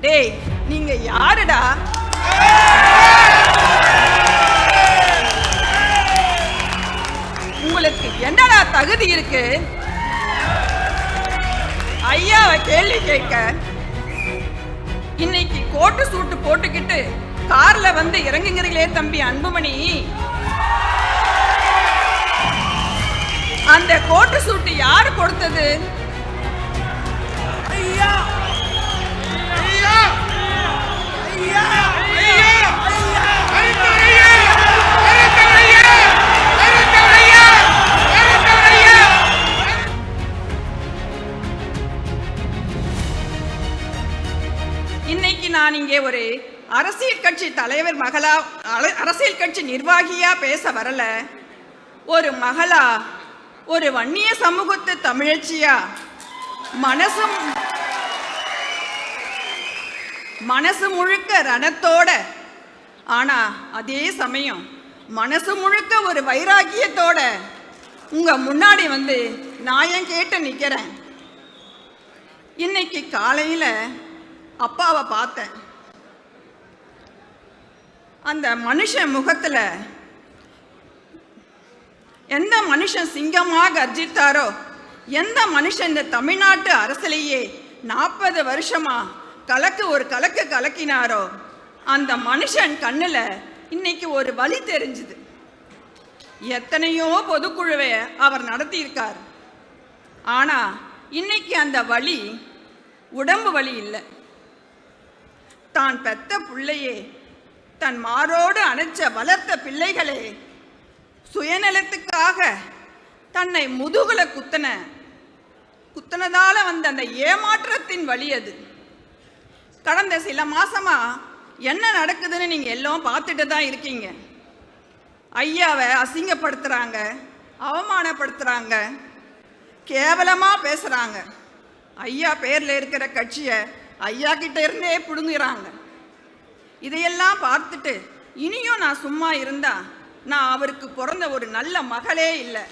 டேய், நீங்க யாருடா? உங்களுக்கு என்னடா தகுதி இருக்கு ஐயாவை கேள்வி கேட்க? இன்னைக்கு கோட்டு சூட்டு போட்டுக்கிட்டு கார்ல வந்து இறங்குங்கிறீங்களே தம்பி அன்புமணி, அந்த கோட்டு சூட்டு யாரு கொடுத்தது? ஐயா ஐயா ஐயா இன்னைக்கு நான் இங்கே ஒரு அரசியல் கட்சி தலைவர் மகளா, அரசியல் கட்சி நிர்வாகியா பேச வரல. ஒரு மகளா, ஒரு வன்னிய சமூகத்து தமிழச்சியா, மனசு முழுக்க ரணத்தோட, ஆனா அதே சமயம் மனசு முழுக்க ஒரு வைராக்கியத்தோட உங்க முன்னாடி வந்து நான் கேட்டு நிக்கிறேன். இன்னைக்கு காலையில அப்பாவை பார்த்தேன். அந்த மனுஷன் முகத்துல எந்த மனுஷன் சிங்கமாக கர்ஜித்தாரோ, எந்த மனுஷன் இந்த தமிழ்நாட்டு அரசிலேயே 40 வருஷமா ஒரு கலக்கு கலக்கினாரோ, அந்த மனுஷன் கண்ணுல இன்னைக்கு ஒரு வலி தெரிஞ்சுது. எத்தனையோ பொதுக்குழுவை அவர் நடத்தியிருக்கார். ஆனா இன்னைக்கு அந்த வலி உடம்பு வலி இல்லை. தான் பெத்த பிள்ளையே, தன் மாரோடு அணைச்ச வளர்த்த பிள்ளைகளே, சுயநலத்துக்காக தன்னை முதுகுல குத்தனதால வந்த அந்த ஏமாற்றத்தின் வழி அது. கடந்த சில மாசமா என்ன நடக்குதுன்னு நீங்க எல்லாம் பார்த்துட்டு தான் இருக்கீங்க. ஐயாவை அசிங்கப்படுத்துறாங்க, அவமானப்படுத்துறாங்க, கேவலமா பேசுறாங்க. ஐயா பேர்ல இருக்கிற கட்சியை ஐயா கிட்ட இருந்தே பிடுங்குறாங்க. இதையெல்லாம் பார்த்துட்டு இனியும் நான் சும்மா இருந்தா நான் அவருக்கு பிறந்த ஒரு நல்ல மகளே இல்லை.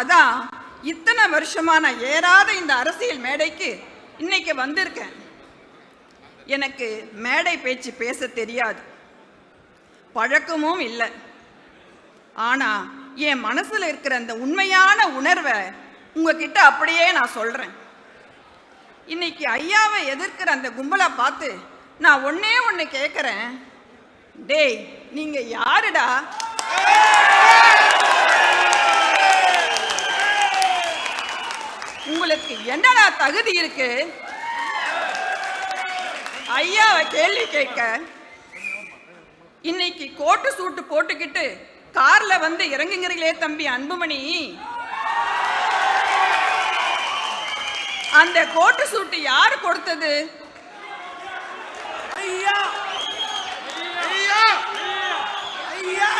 அதான் இத்தனை வருஷமா நான் ஏறாத இந்த அரசியல் மேடைக்கு இன்னைக்கு வந்திருக்கேன். எனக்கு மேடை பேச்சு பேச தெரியாது, பழக்கமும் இல்லை. ஆனா என் மனசுல இருக்கிற அந்த உண்மையான உணர்வை உங்ககிட்ட அப்படியே நான் சொல்றேன். இன்னைக்கு ஐயாவை எதிர்க்கிற அந்த கும்பலை பார்த்து நான் ஒன்னே ஒன்று கேட்குறேன். டேய், நீங்க யாருடா? உங்களுக்கு என்னடா தகுதி இருக்கு ஐயாவை கேள்வி கேட்க? இன்னைக்கு கோட்டு சூட்டு போட்டுக்கிட்டு கார்ல வந்து இறங்குங்கிறீங்களே தம்பி அன்புமணி, அந்த கோட்டு சூட்டு யாரு கொடுத்தது? ஐயா ஐயா ஐயா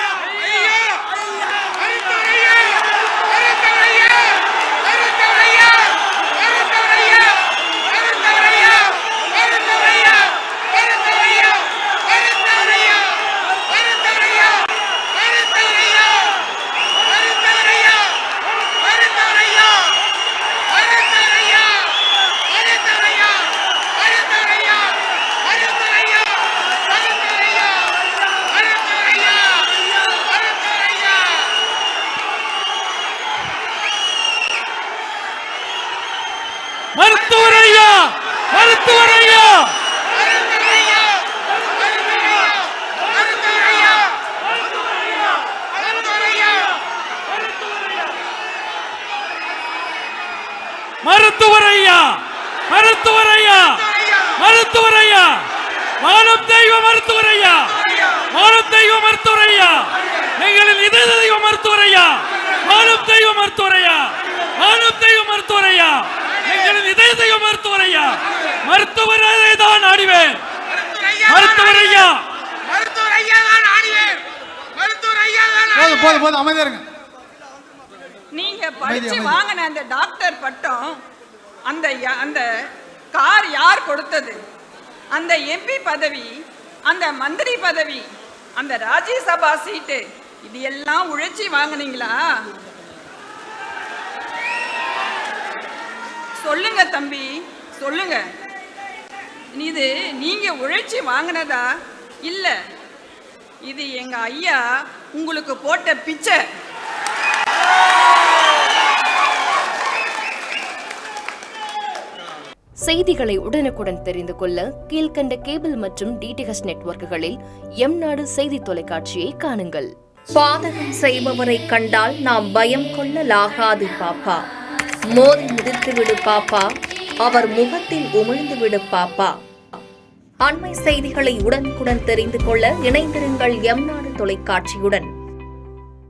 மருத்துவரையா, வாழும் தெய்வ மருத்துவரையா, வாழும் தெய்வ மருத்துவரையா, எங்களின் இதய தெய்வ மருத்துவரையா, வாழும் தெய்வ மருத்துவரையா, வாழும் தெய்வ மருத்துவரையா, எங்களின் இதய தெய்வ மருத்துவரையா, மருத்துவரை தான் ஆடிவேன். மருத்துவரையா, மருத்துவரையா தான் ஆடிவேன். மருத்துவரையா தான். போதும் அமைதியா இருங்க. நீங்க படிச்சு வாங்கின அந்த டாக்டர் பட்டம், அந்த கார் யார் கொடுத்தது? அந்த எம்பி பதவி, அந்த மந்திரி பதவி, அந்த ராஜ்யசபா சீட்டு, இது எல்லாம் உழைச்சி வாங்கினீங்களா? சொல்லுங்க தம்பி, சொல்லுங்க. இது நீங்க உழைச்சி வாங்கினதா? இல்ல, இது எங்க ஐயா உங்களுக்கு போட்ட பிச்சை. செய்திகளை உடனுக்குடன் தெரிந்து கொள்ள கீழ்கண்ட கேபிள் மற்றும் டிடிஹெச் நெட்வொர்க்குகளில் எம்நாடு செய்தி தொலைக்காட்சியை காணுங்கள். பாதகம் செய்பவரை கண்டால் நாம் பயம் கொள்ளலாகாது பாப்பா. மோதி மிதித்துவிடு பாப்பா, அவர் முகத்தில் உமிழ்ந்துவிடு பாப்பா. அண்மை செய்திகளை உடனுக்குடன் தெரிந்து கொள்ள இணைந்திருங்கள் எம்நாடு தொலைக்காட்சியுடன்.